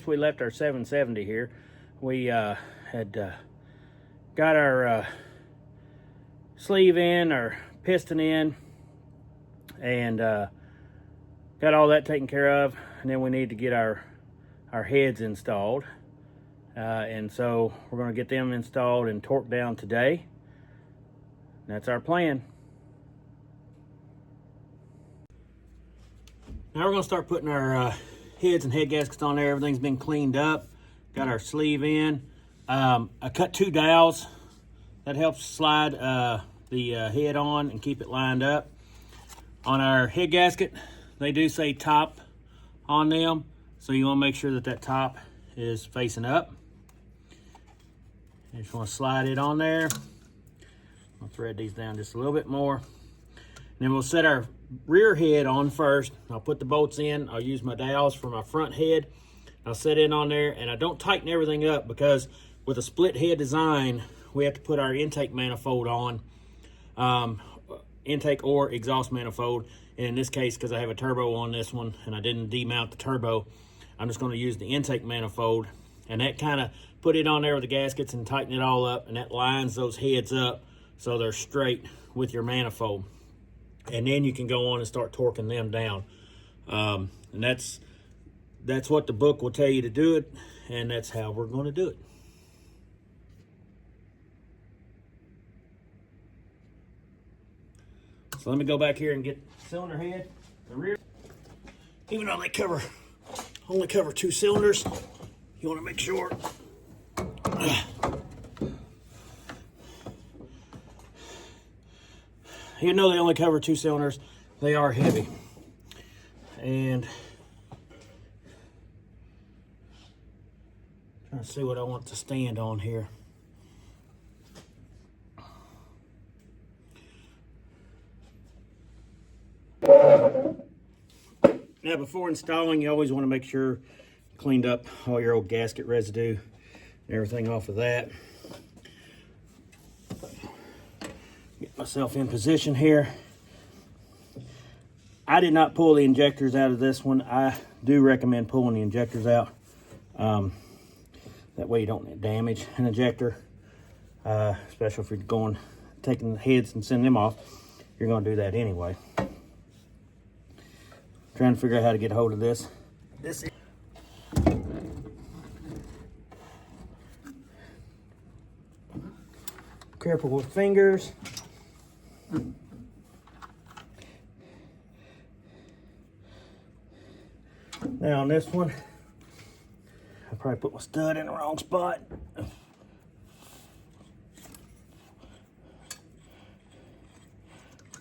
last we left our 770 here, we had got our sleeve in, our piston in, and got all that taken care of. And then we need to get our heads installed. And so we're going to get them installed and torqued down today. That's our plan. Now we're going to start putting our heads and head gaskets on there. Everything's been cleaned up. Got our sleeve in. I cut 2 dowels. That helps slide the head on and keep it lined up. On our head gasket, they do say top on them, so you want to make sure that that top is facing up. You just want to slide it on there. I'll thread these down just a little bit more. And then we'll set our rear head on first. I'll put the bolts in. I'll use my dowels for my front head. I'll set it on there, and I don't tighten everything up because with a split head design, we have to put our intake manifold on, intake or exhaust manifold. And in this case, because I have a turbo on this one and I didn't demount the turbo, I'm just going to use the intake manifold, and that kind of put it on there with the gaskets and tighten it all up, and that lines those heads up so they're straight with your manifold. And then you can go on and start torquing them down. And that's what the book will tell you to do it, and that's how we're going to do it. So let me go back here and get the cylinder head, the rear. Even though they only cover 2 cylinders, you want to make sure. Even though they only cover 2 cylinders, they are heavy. And trying to see what I want to stand on here. Now, before installing, you always want to make sure you cleaned up all your old gasket residue and everything off of that. Get myself in position here. I did not pull the injectors out of this one. I do recommend pulling the injectors out. That way you don't damage an injector, especially if you're taking the heads and sending them off. You're going to do that anyway. Trying to figure out how to get a hold of this. Careful with fingers. Now on this one, I probably put my stud in the wrong spot.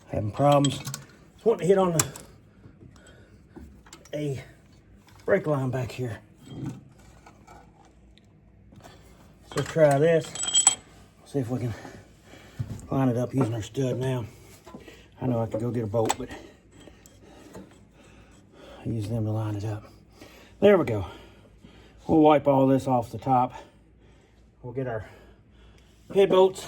Having problems. Just wanting to hit on a brake line back here. So try this. See if we can line it up using our stud now. I know I could go get a bolt, but I use them to line it up. There we go. We'll wipe all this off the top. We'll get our head bolts.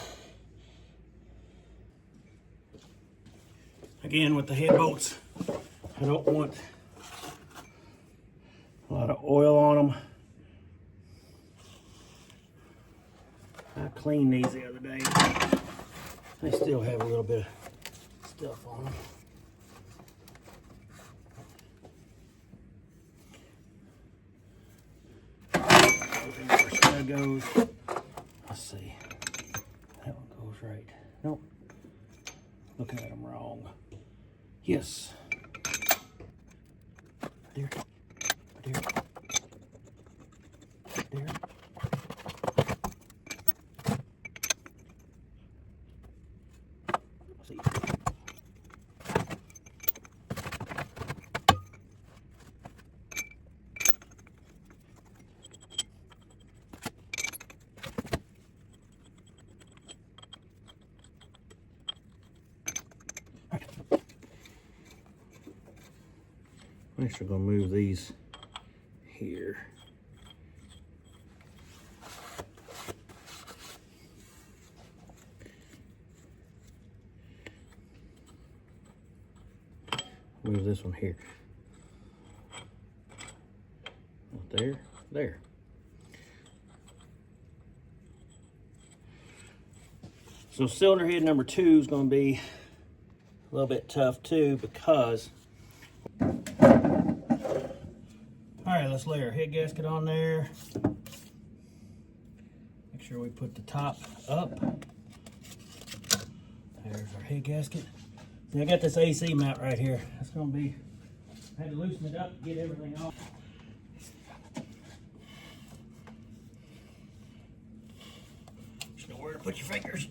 Again, with the head bolts, I don't want a lot of oil on them. I cleaned these the other day. They still have a little bit of stuff on them. Where stud goes. Let's see. That one goes right. Nope. Looking at them wrong. Yes. There. There. There. See. I'm actually going to move these here. Move this one here. Right there. there. So cylinder head number 2 is going to be a little bit tough too, because all right, let's lay our head gasket on there. Make sure we put the top up. There's our head gasket. Now I got this AC mount right here. That's going to be, I had to loosen it up to get everything off. Just know where to put your fingers.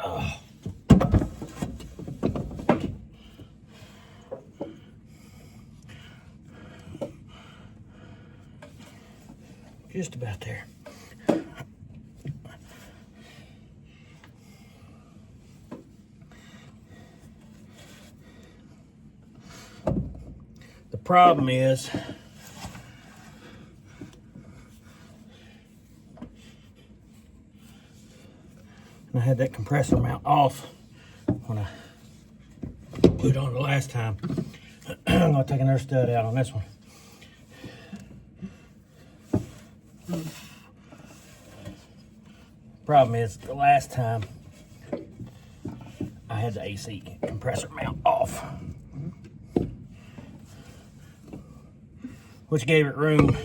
Oh. Just about there. The problem is, and I had that compressor mount off when I put it on the last time. I'm going to take another stud out on this one. Problem is, the last time I had the AC compressor mount off, which gave it room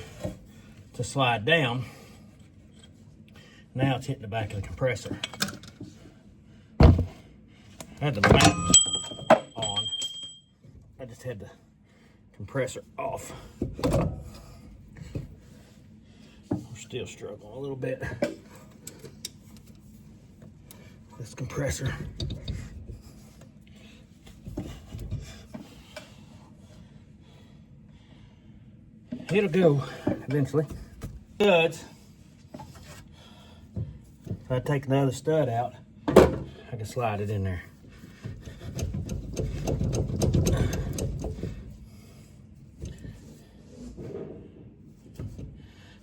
to slide down. Now it's hitting the back of the compressor. I had the mount on, I just had the compressor off. We're still struggling a little bit. This compressor. It'll go eventually. Studs. If I take the other stud out, I can slide it in there.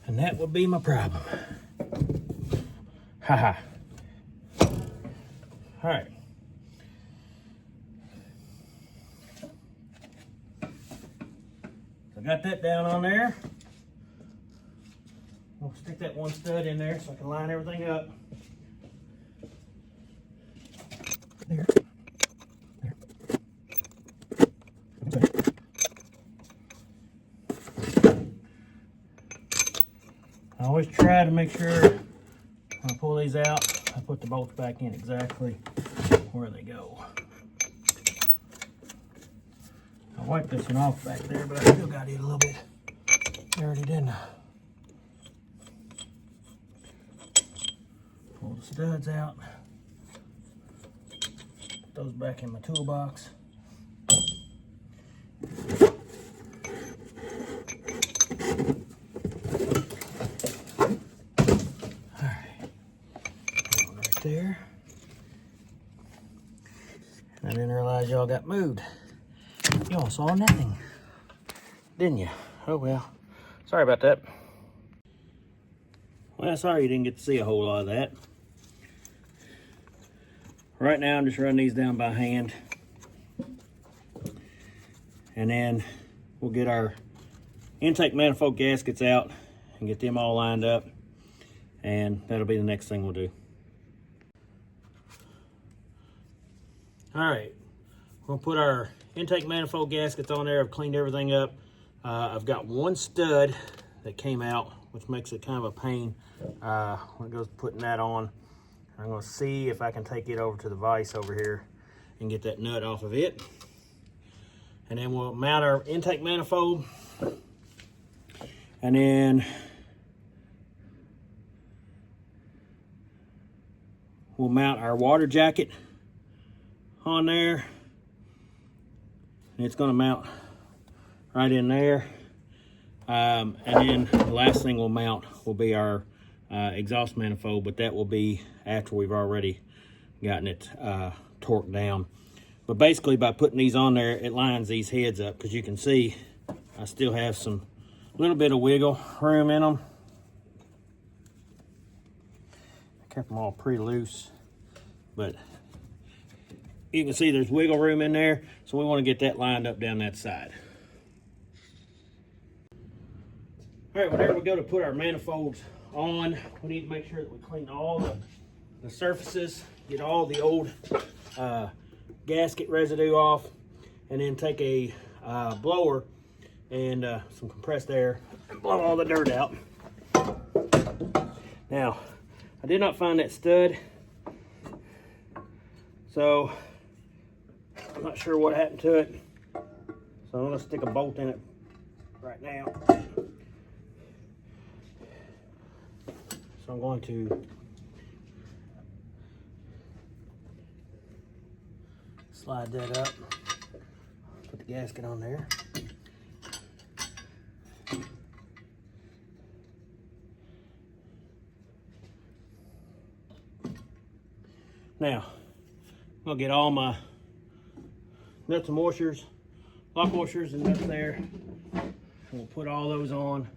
And that would be my problem. Haha. All right. So I got that down on there. I'll stick that one stud in there so I can line everything up. There. There. I always try to make sure when I pull these out, I put the bolts back in exactly where they go. I wiped this one off back there, but I still got it a little bit dirty, didn't I? Pull the studs out. Put those back in my toolbox. There. I didn't realize y'all got moved. Y'all saw nothing, didn't you? Oh well. Sorry about that. Well, sorry you didn't get to see a whole lot of that. Right now I'm just running these down by hand. And then we'll get our intake manifold gaskets out and get them all lined up. And that'll be the next thing we'll do. All right, we're gonna put our intake manifold gaskets on there. I've cleaned everything up. I've got one stud that came out, which makes it kind of a pain when it goes putting that on. I'm gonna see if I can take it over to the vise over here and get that nut off of it. And then we'll mount our intake manifold. And then we'll mount our water jacket on there, and it's going to mount right in there. And then the last thing we'll mount will be our exhaust manifold, but that will be after we've already gotten it torqued down. But basically, by putting these on there, it lines these heads up, because you can see I still have some little bit of wiggle room in them. I kept them all pretty loose, but you can see there's wiggle room in there, so we want to get that lined up down that side. All right, whenever we go to put our manifolds on, we need to make sure that we clean all the surfaces, get all the old gasket residue off, and then take a blower and some compressed air and blow all the dirt out. Now, I did not find that stud, so I'm not sure what happened to it. So I'm gonna stick a bolt in it right now. So I'm going to slide that up, put the gasket on there. Now, I'm gonna get all my nuts and washers, lock washers and nuts there. We'll put all those on.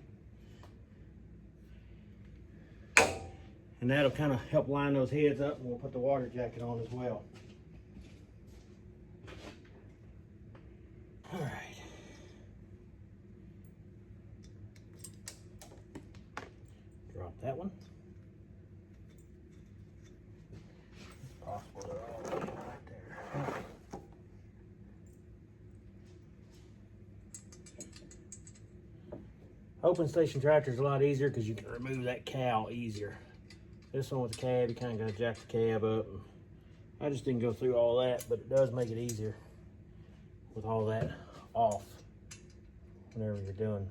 And that'll kind of help line those heads up, and we'll put the water jacket on as well. All right. Drop that one. It's possible they're all the way right there. Open station tractor is a lot easier because you can remove that cowl easier. This one with the cab, you kind of got to jack the cab up. I just didn't go through all that, but it does make it easier with all that off whenever you're doing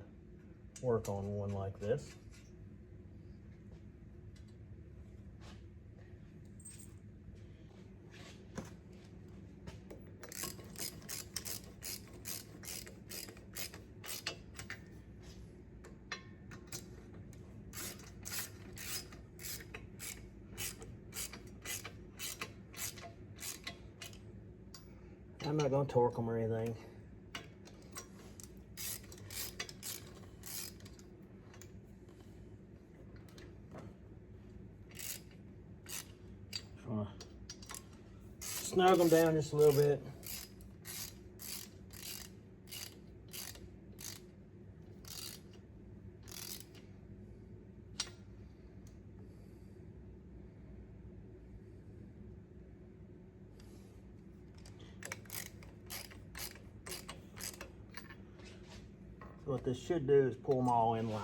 work on one like this. I'm not going to torque them or anything. Just want to snug them down just a little bit. So what this should do is pull them all in line.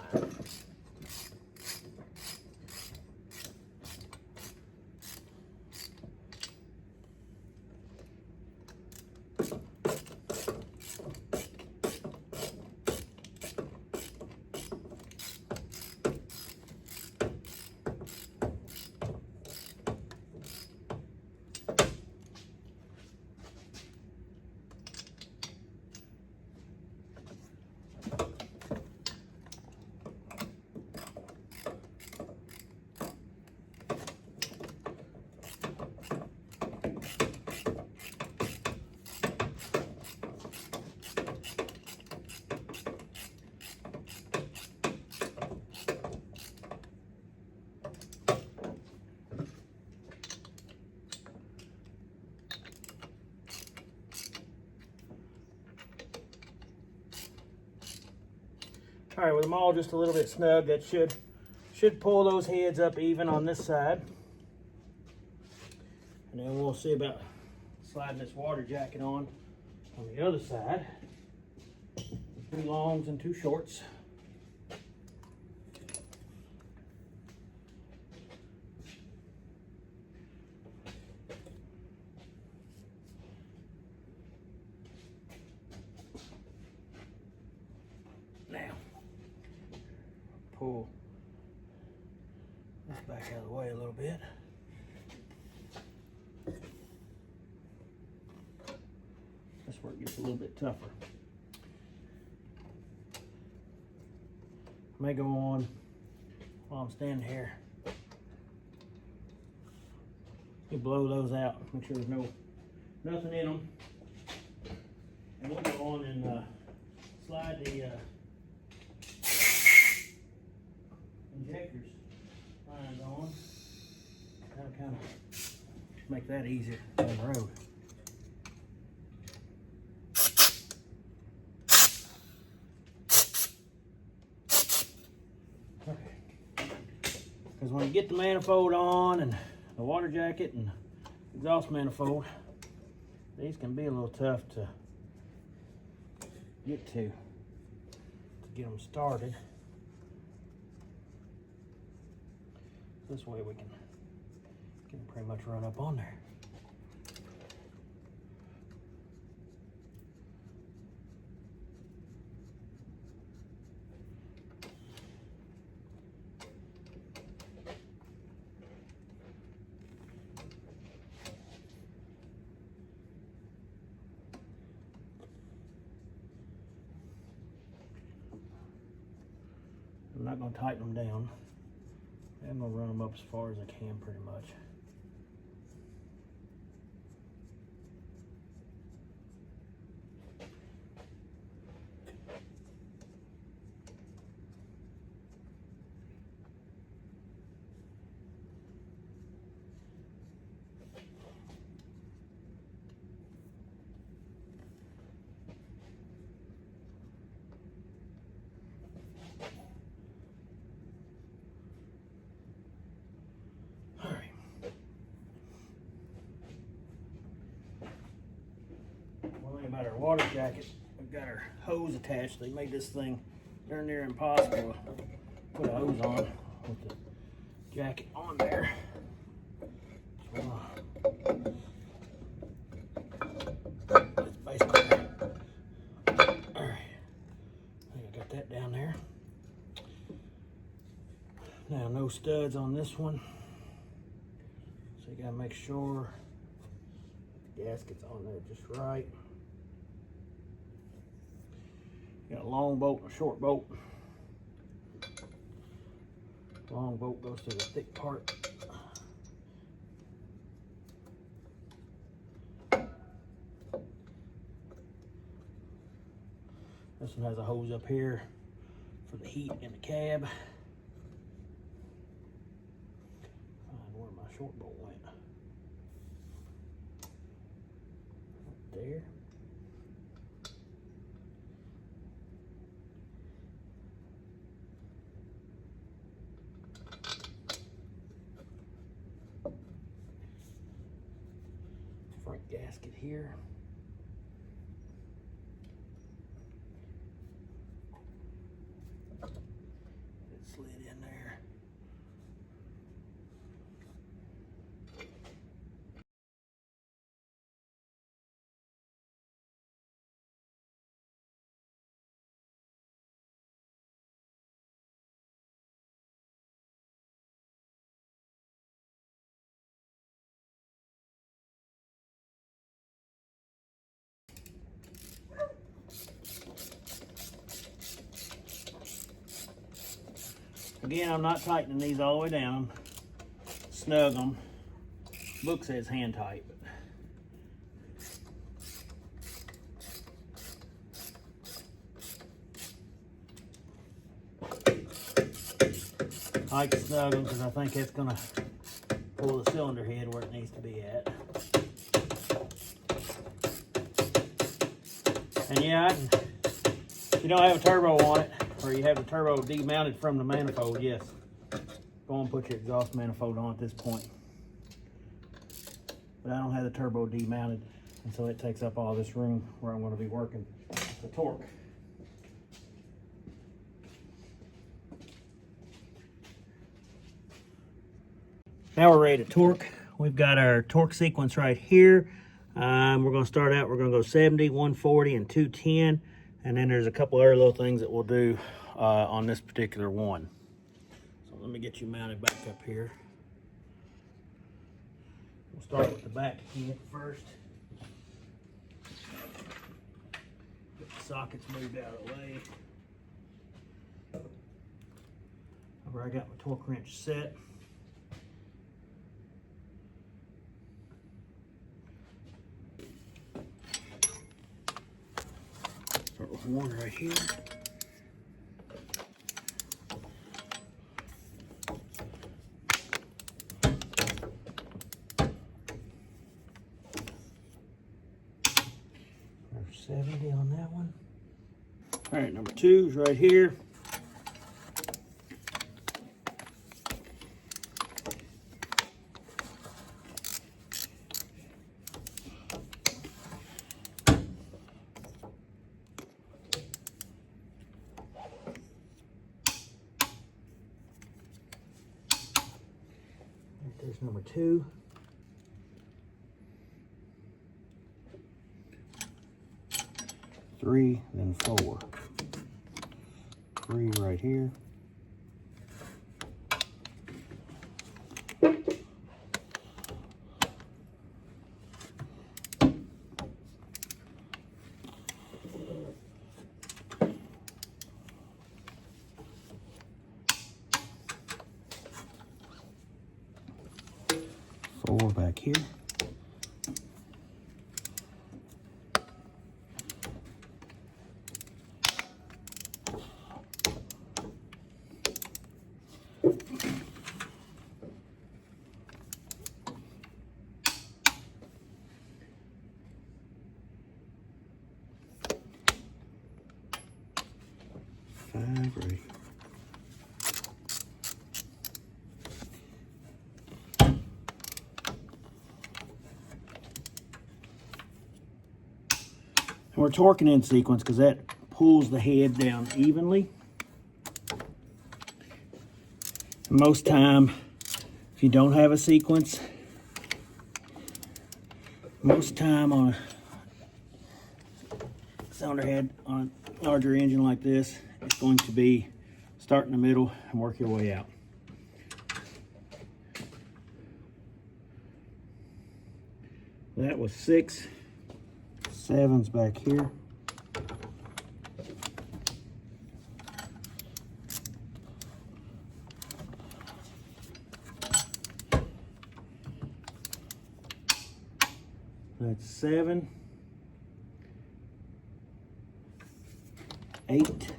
All right, with them all just a little bit snug, that should pull those heads up even on this side. And then we'll see about sliding this water jacket on the other side. 2 longs and 2 shorts. Now, pull this back out of the way a little bit. That's where it gets a little bit tougher. I may go on while I'm standing here. You blow those out, make sure there's nothing in them. And we'll go on and slide the injectors lines on. That'll kind of make that easier on the road. Because when you get the manifold on and the water jacket and exhaust manifold, these can be a little tough to get to get them started. This way we can pretty much run up on there. I'm not going to tighten them down. I'm going to run them up as far as I can pretty much. About our water jacket, we've got our hose attached. They made this thing darn near impossible to put a hose on with the jacket on there. So, that's basically all right. I think I got that down there. Now, no studs on this one, so you gotta make sure the gasket's on there just right. Got a long bolt and a short bolt. Long bolt goes to the thick part. This one has a hose up here for the heat in the cab. Find where my short bolt went. Right there. Front gasket here. It slid in there. Again, I'm not tightening these all the way down. Snug them. Book says hand tight, but I like to snug them because I think that's going to pull the cylinder head where it needs to be at. And yeah, if you don't have a turbo on it, or you have the turbo demounted from the manifold, yes, go and put your exhaust manifold on at this point. But I don't have the turbo demounted, and so it takes up all this room where I'm going to be working the torque. Now we're ready to torque. We've got our torque sequence right here. We're going to start out, we're going to go 70, 140, and 210. And then there's a couple other little things that we'll do on this particular one. So let me get you mounted back up here. We'll start with the back head first. Get the sockets moved out of the way. Where I got my torque wrench set. Start with one right here. There's 70 on that one. All right, number 2 is right here. There's number 2. Three, then 4. 3 right here. Four back here. Five right here. And we're torquing in sequence because that pulls the head down evenly. And most time, if you don't have a sequence, most time on a cylinder head on a larger engine like this, it's going to be start in the middle and work your way out. That was 6. 7's back here. That's 7. 8.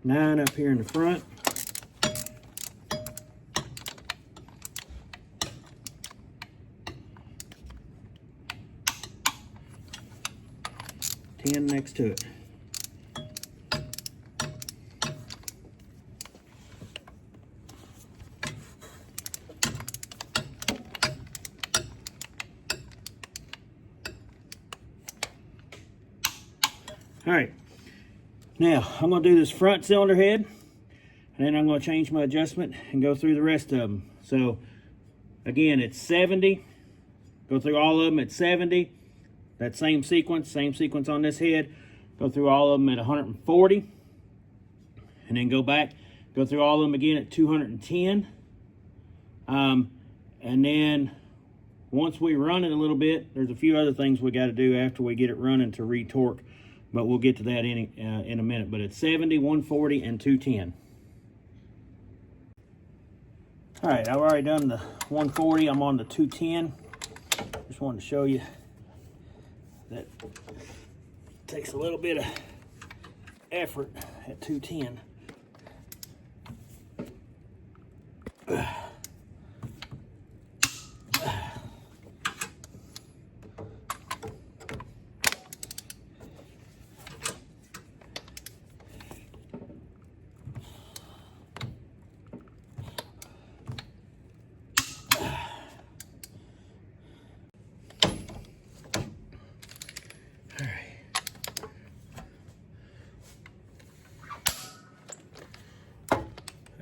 9 up here in the front. 10 next to it. All right, now I'm going to do this front cylinder head, and then I'm going to change my adjustment and go through the rest of them. So again, it's 70. Go through all of them at 70. That same sequence on this head. Go through all of them at 140. And then go back, go through all of them again at 210. And then once we run it a little bit, there's a few other things we got to do after we get it running to retorque. But we'll get to that in a minute. But it's 70, 140, and 210. All right, I've already done the 140. I'm on the 210. Just wanted to show you that takes a little bit of effort at 210.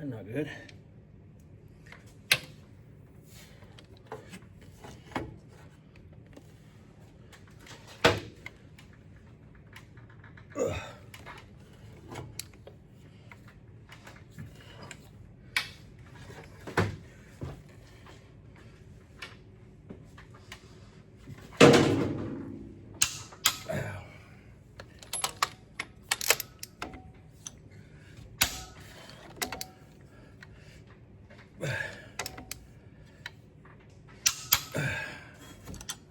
Not good.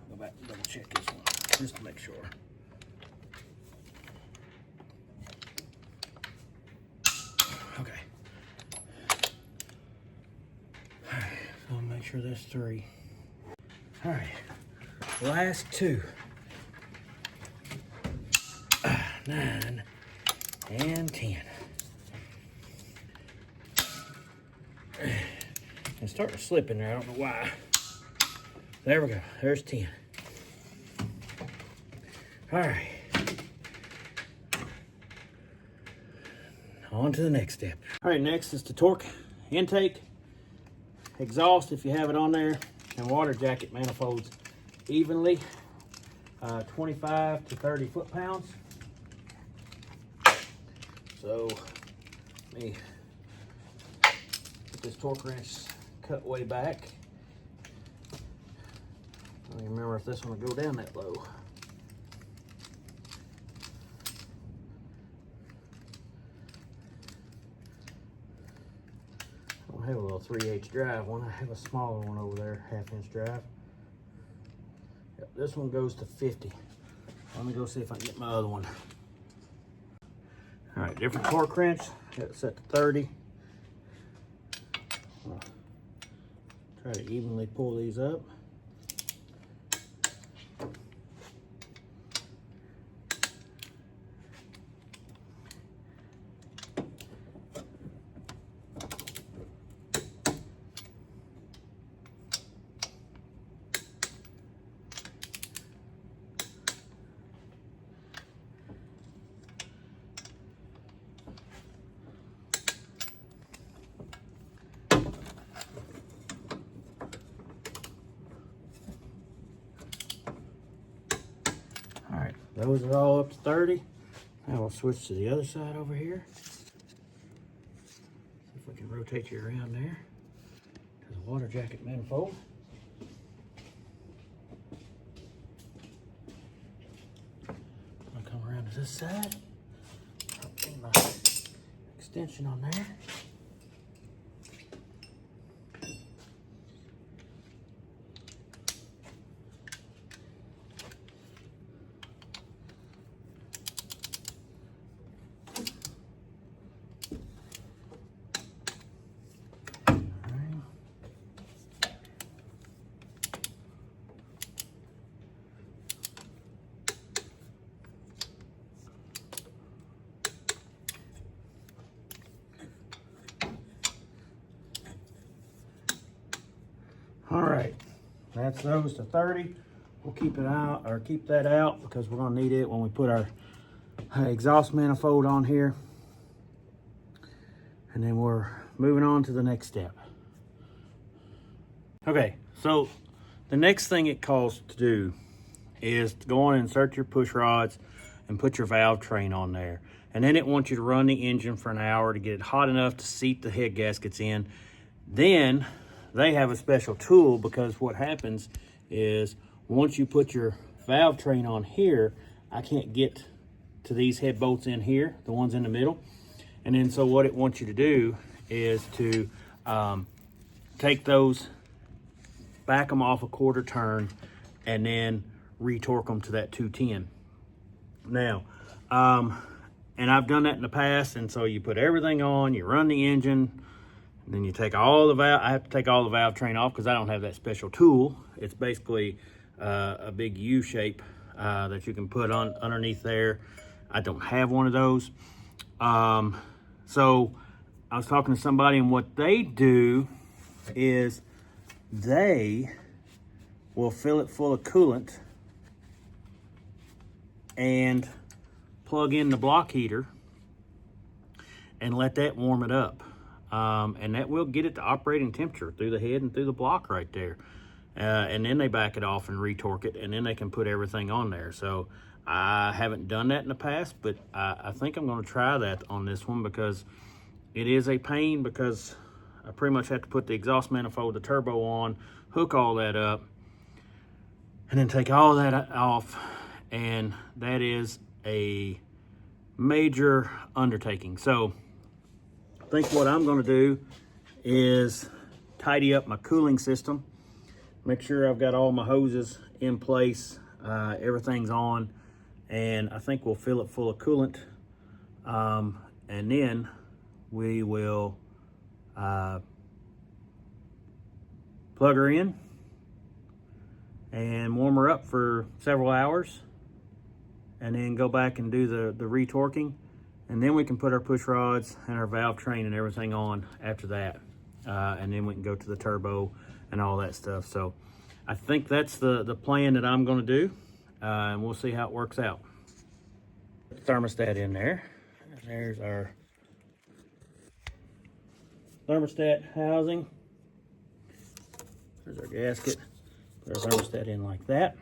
Go back and double check this one just to make sure. Okay. All right, so I'll make sure that's 3. All right, last 2. 9 and 10. It's starting to slip in there. I don't know why. There we go. There's 10. All right. On to the next step. All right, next is the torque intake, exhaust if you have it on there, and water jacket manifolds evenly, 25 to 30 foot-pounds. So let me get this torque wrench cut way back. I don't even remember if this one will go down that low. I don't have a little 3/8 drive one. I have a smaller one over there, 1/2-inch drive. Yep, this one goes to 50. Let me go see if I can get my other one. All right, different torque wrench. Got it set to 30. Try to evenly pull these up. Those are all up to 30. Now we'll switch to the other side over here. See if we can rotate you around there to the water jacket manifold. I'll come around to this side. I'll put my extension on there. All right, that's those to 30. We'll keep it out, or keep that out, because we're gonna need it when we put our exhaust manifold on here. And then we're moving on to the next step. Okay, so the next thing it calls to do is to go on and insert your push rods and put your valve train on there. And then it wants you to run the engine for an hour to get it hot enough to seat the head gaskets in. Then they have a special tool, because what happens is once you put your valve train on here, I can't get to these head bolts in here, the ones in the middle. And then so what it wants you to do is to take those, back them off a quarter turn, and then retorque them to that 210. Now, and I've done that in the past, and so you put everything on, you run the engine, and then you take all the valve. I have to take all the valve train off because I don't have that special tool. It's basically a big U shape that you can put on underneath there. I don't have one of those. So I was talking to somebody, and what they do is they will fill it full of coolant and plug in the block heater and let that warm it up. And that will get it to operating temperature through the head and through the block right there. And then they back it off and retorque it, and then they can put everything on there. So I haven't done that in the past, but I think I'm going to try that on this one, because it is a pain, because I pretty much have to put the exhaust manifold, the turbo on, hook all that up, and then take all that off. And that is a major undertaking. So I think what I'm going to do is tidy up my cooling system, make sure I've got all my hoses in place, everything's on, and I think we'll fill it full of coolant, and then we will plug her in and warm her up for several hours, and then go back and do the retorquing. And then we can put our push rods and our valve train and everything on after that. And then we can go to the turbo and all that stuff. So I think that's the plan that I'm going to do, and we'll see how it works out. Thermostat in there. There's our thermostat housing. There's our gasket. Put our thermostat in like that.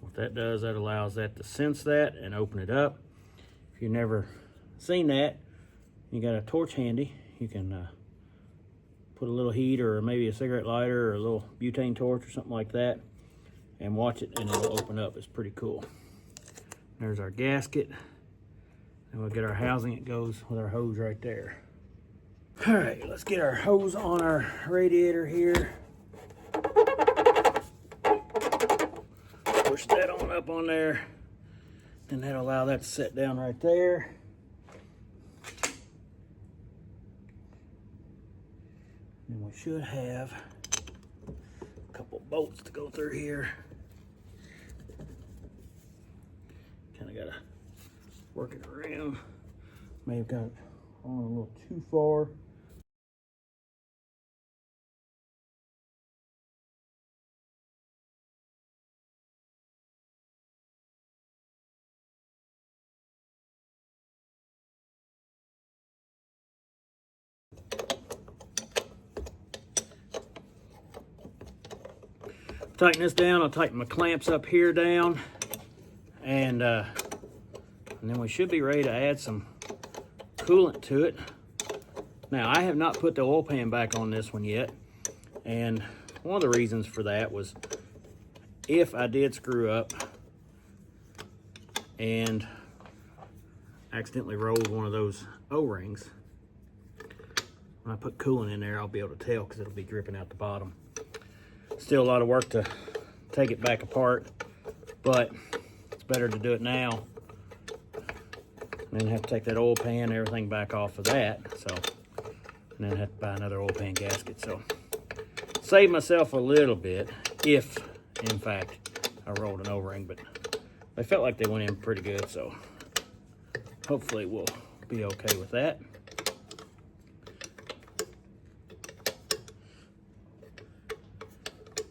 What that does, that allows that to sense that and open it up. If you've never seen that, you got a torch handy, you can put a little heat or maybe a cigarette lighter or a little butane torch or something like that and watch it, and it'll open up. It's pretty cool. There's our gasket, and we'll get our housing. It goes with our hose right there. All right, let's get our hose on our radiator here. Push that on up on there, and that'll allow that to set down right there. And we should have a couple bolts to go through here. Kind of gotta work it around. May have got it on a little too far. Tighten this down. I'll tighten my clamps up here down, and then we should be ready to add some coolant to it. Now, I have not put the oil pan back on this one yet, and one of the reasons for that was if I did screw up and accidentally rolled one of those O-rings, when I put coolant in there, I'll be able to tell because it'll be dripping out the bottom. Still a lot of work to take it back apart, but it's better to do it now and then have to take that oil pan and everything back off of that. So, and then have to buy another oil pan gasket. So, save myself a little bit if, in fact, I rolled an O-ring, but they felt like they went in pretty good. So, hopefully we'll be okay with that.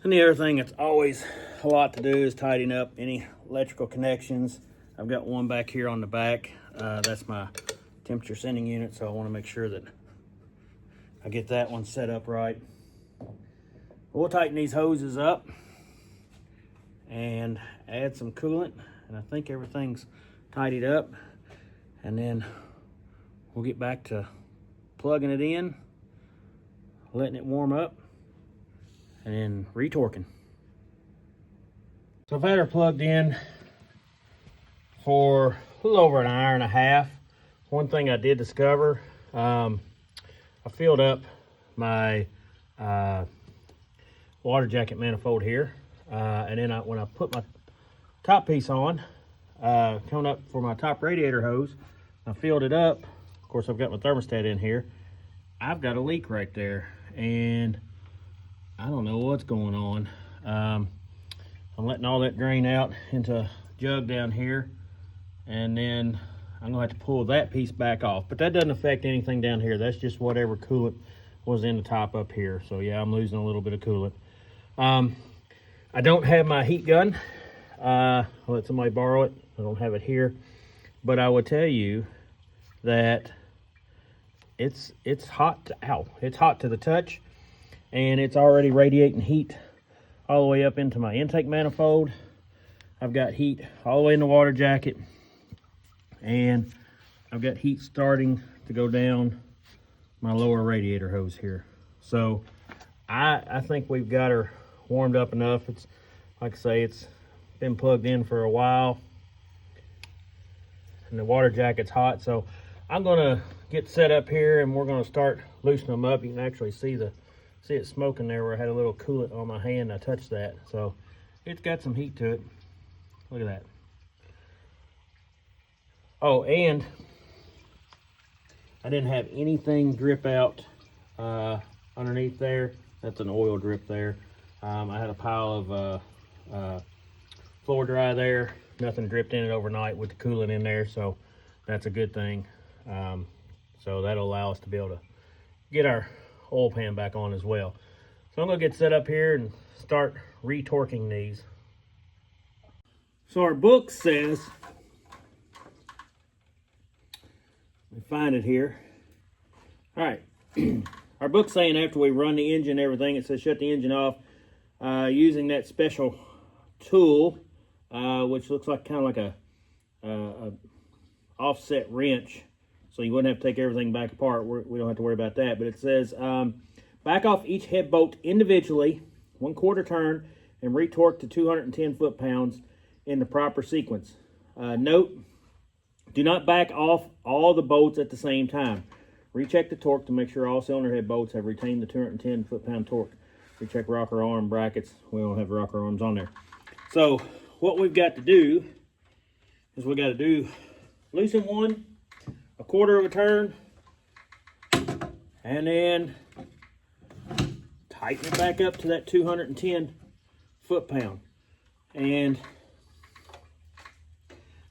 And the other thing that's always a lot to do is tidying up any electrical connections. I've got one back here on the back. That's my temperature sending unit, so I want to make sure that I get that one set up right. We'll tighten these hoses up and add some coolant, and I think everything's tidied up. And then we'll get back to plugging it in, letting it warm up, and then retorquing. So I've had her plugged in for a little over an hour and a half. One thing I did discover, I filled up my water jacket manifold here, and then when I put my top piece on, coming up for my top radiator hose, I filled it up. Of course, I've got my thermostat in here. I've got a leak right there, and I don't know what's going on. I'm letting all that drain out into a jug down here, and then I'm gonna have to pull that piece back off. But that doesn't affect anything down here. That's just whatever coolant was in the top up here. So yeah, I'm losing a little bit of coolant. I don't have my heat gun. I'll let somebody borrow it. I don't have it here. But I will tell you that it's hot. It's hot to the touch. And it's already radiating heat all the way up into my intake manifold. I've got heat all the way in the water jacket, and I've got heat starting to go down my lower radiator hose here. So I think we've got her warmed up enough. It's like I say, it's been plugged in for a while, and the water jacket's hot. So I'm gonna get set up here, and we're gonna start loosening them up. You can actually see it smoking there where I had a little coolant on my hand. I touched that. So it's got some heat to it. Look at that. Oh, and I didn't have anything drip out underneath there. That's an oil drip there. I had a pile of floor dry there. Nothing dripped in it overnight with the coolant in there. So that's a good thing. So that'll allow us to be able to get our oil pan back on as well. So I'm gonna get set up here and start retorquing these. So our book says, let me find it here. All right, our book's saying after we run the engine and everything, it says shut the engine off using that special tool, which looks like kind of like a offset wrench. So you wouldn't have to take everything back apart. We don't have to worry about that. But it says, back off each head bolt individually, 1/4 turn, and retorque to 210 foot-pounds in the proper sequence. Note, do not back off all the bolts at the same time. Recheck the torque to make sure all cylinder head bolts have retained the 210 foot-pound torque. Recheck rocker arm brackets. We don't have rocker arms on there. So what we've got to do is we got to do loosen one, 1/4 turn, and then tighten it back up to that 210 foot-pound. And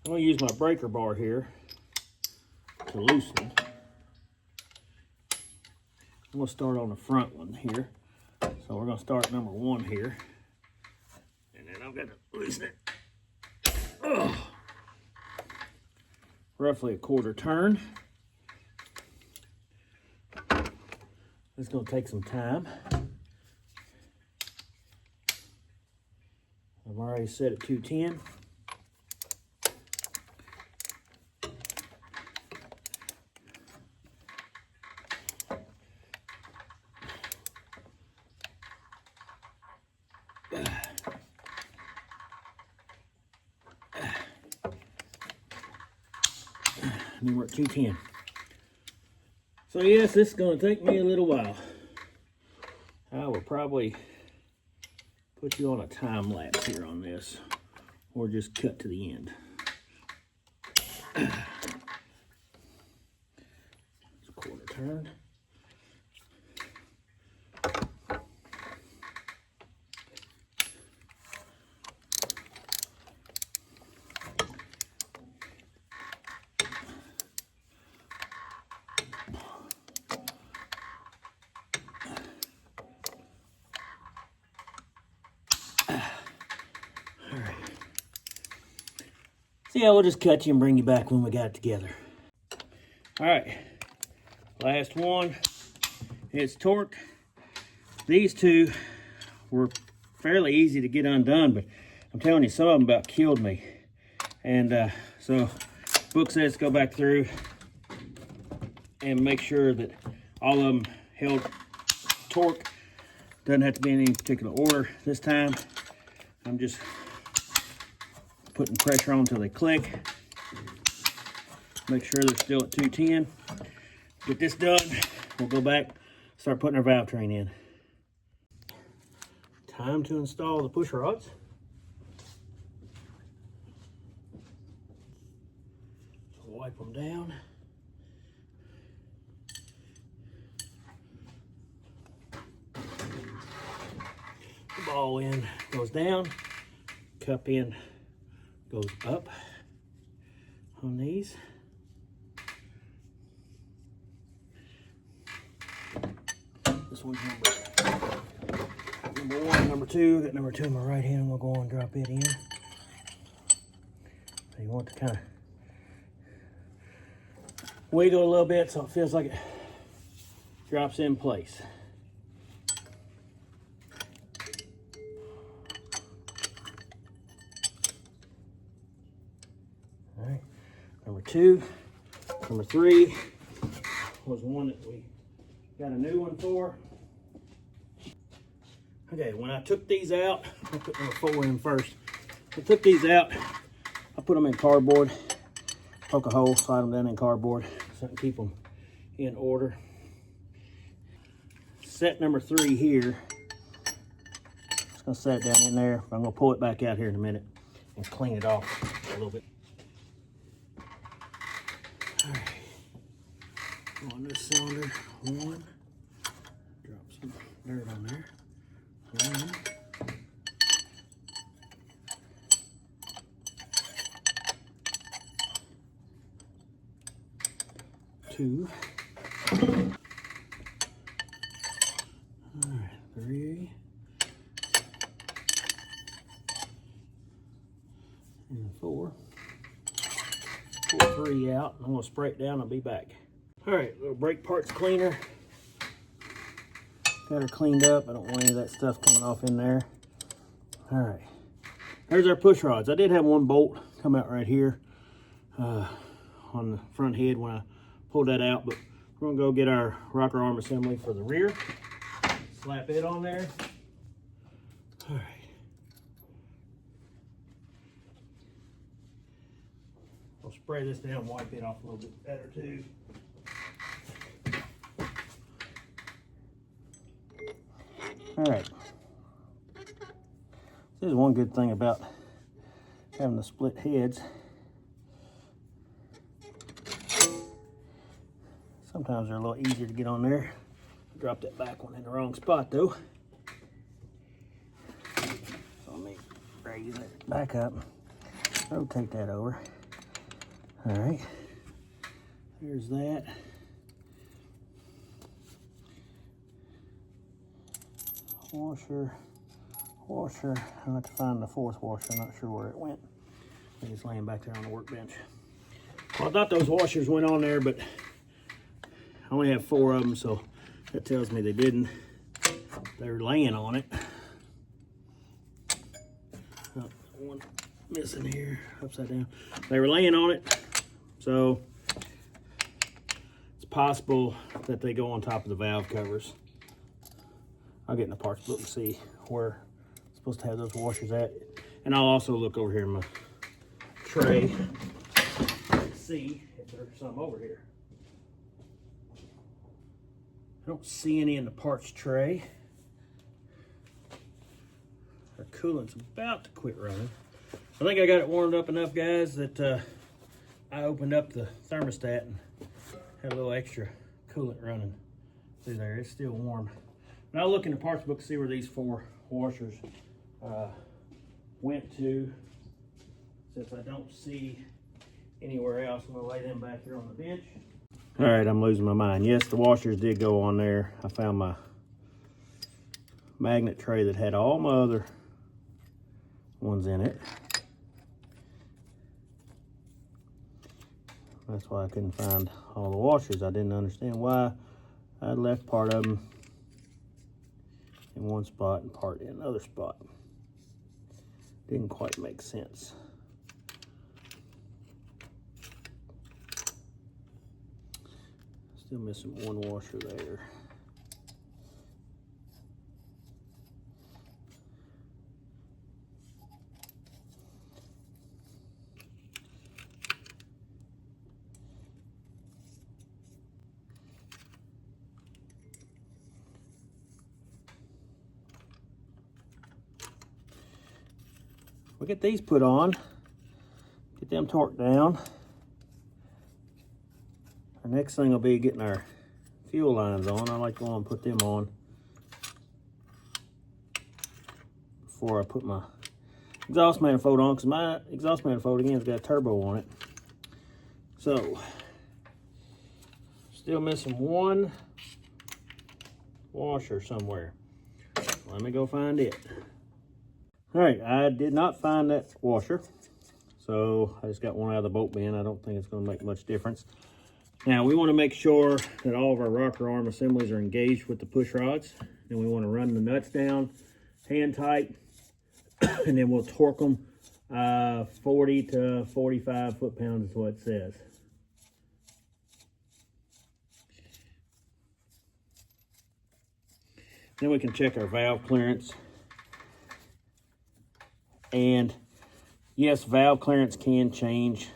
I'm going to use my breaker bar here to loosen it. I'm going to start on the front one here. So we're going to start number 1 here. And then I've got to loosen it. Ugh. Roughly 1/4 turn. It's going to take some time. I've already set it 210. And then we're at 210. So yes, this is going to take me a little while. I will probably put you on a time lapse here on this, or just cut to the end. It's a 1/4 turn. So yeah, we'll just cut you and bring you back when we got it together. All right, last one. It's torqued. These two were fairly easy to get undone, but I'm telling you, some of them about killed me. And so book says go back through and make sure that all of them held torque. Doesn't have to be in any particular order this time. I'm just putting pressure on until they click. Make sure they're still at 210. Get this done, we'll go back, start putting our valve train in. Time to install the push rods. So wipe them down. The ball end goes down, cup end goes up on these. This one's number 1, number 2. Got number 2 in my right hand. I'm gonna go on and drop it in. So you want to kind of wiggle a little bit so it feels like it drops in place. All right, number 2. Number 3 was one that we got a new one for. Okay, when I took these out, I'll put number 4 in first. I took these out, I put them in cardboard, poke a hole, slide them down in cardboard so I can keep them in order. Set number 3 here. Just gonna set it down in there. I'm gonna pull it back out here in a minute and clean it off a little bit. All right, on this cylinder, 1, drop some dirt on there. 1, 2. All right, 3. And 4. Pull 3 out. I'm gonna spray it down. I'll be back. All right, little brake parts cleaner. Got her cleaned up. I don't want any of that stuff coming off in there. All right, there's our push rods. I did have one bolt come out right here on the front head when I pulled that out, but we're gonna go get our rocker arm assembly for the rear. Slap it on there. All right. I'll spray this down, wipe it off a little bit better too. All right. This is one good thing about having the split heads. Sometimes they're a little easier to get on there. Drop that back one in the wrong spot though. So let me raise it back up. Rotate that over. All right. There's that. Washer. I have to find the 4th washer. I'm not sure where it went. I think it's laying back there on the workbench. Well, I thought those washers went on there, but I only have 4 of them, so that tells me they didn't. They're laying on it. Oh, one missing here, upside down. They were laying on it, so it's possible that they go on top of the valve covers. I'll get in the parts book and see where I'm supposed to have those washers at. And I'll also look over here in my tray and see if there's some over here. I don't see any in the parts tray. Our coolant's about to quit running. I think I got it warmed up enough, guys, that I opened up the thermostat and had a little extra coolant running through there. It's still warm. And I'll look in the parts book to see where these 4 washers went to. Since I don't see anywhere else, I'm gonna lay them back here on the bench. All right, I'm losing my mind. Yes, the washers did go on there. I found my magnet tray that had all my other ones in it. That's why I couldn't find all the washers. I didn't understand why I left part of them in one spot and part in another spot. Didn't quite make sense. Still missing one washer there. We'll get these put on, get them torqued down. Our next thing will be getting our fuel lines on. I like to go and put them on before I put my exhaust manifold on, because my exhaust manifold again has got a turbo on it. So, still missing one washer somewhere. Let me go find it. All right, I did not find that washer, so I just got one out of the bolt bin. I don't think it's going to make much difference. Now, we want to make sure that all of our rocker arm assemblies are engaged with the push rods. And we want to run the nuts down hand tight, and then we'll torque them 40 to 45 foot-pounds is what it says. Then we can check our valve clearance. And yes, valve clearance can change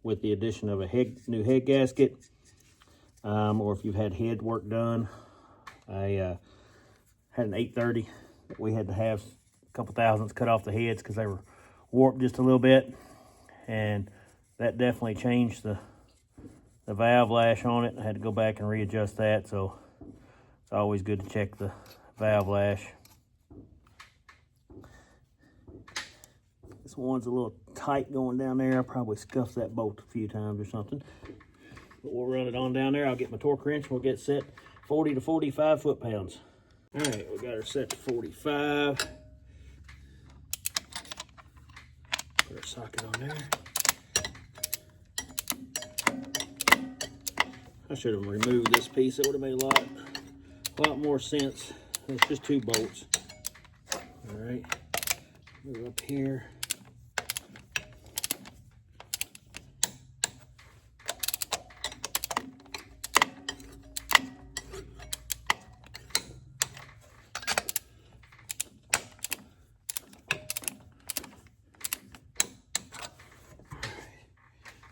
with the addition of a new head gasket, or if you've had head work done. I had an 830 that we had to have a couple thousandths cut off the heads because they were warped just a little bit, and that definitely changed the valve lash on it. I had to go back and readjust that, so it's always good to check the valve lash. This one's a little tight going down there. I probably scuffed that bolt a few times or something. But we'll run it on down there. I'll get my torque wrench. We'll get set 40 to 45 foot-pounds. All right, we got her set to 45. Put our socket on there. I should have removed this piece. It would have made a lot more sense. It's just 2 bolts. All right, move up here.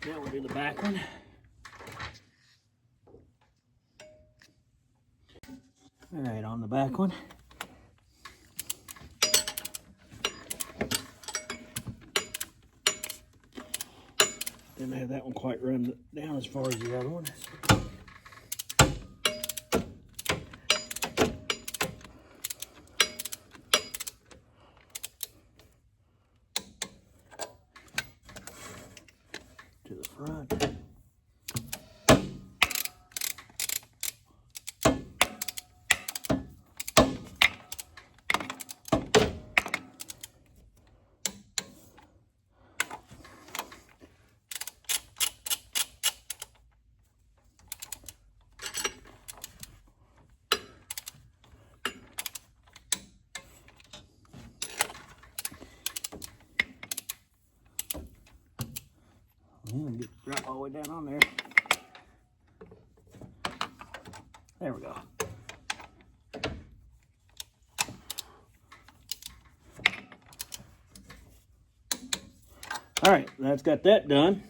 Now we'll do the back one. All right, on the back one. Didn't have that one quite run down as far as the other one. To the front. And get right all the way down on there. There we go. All right, that's got that done.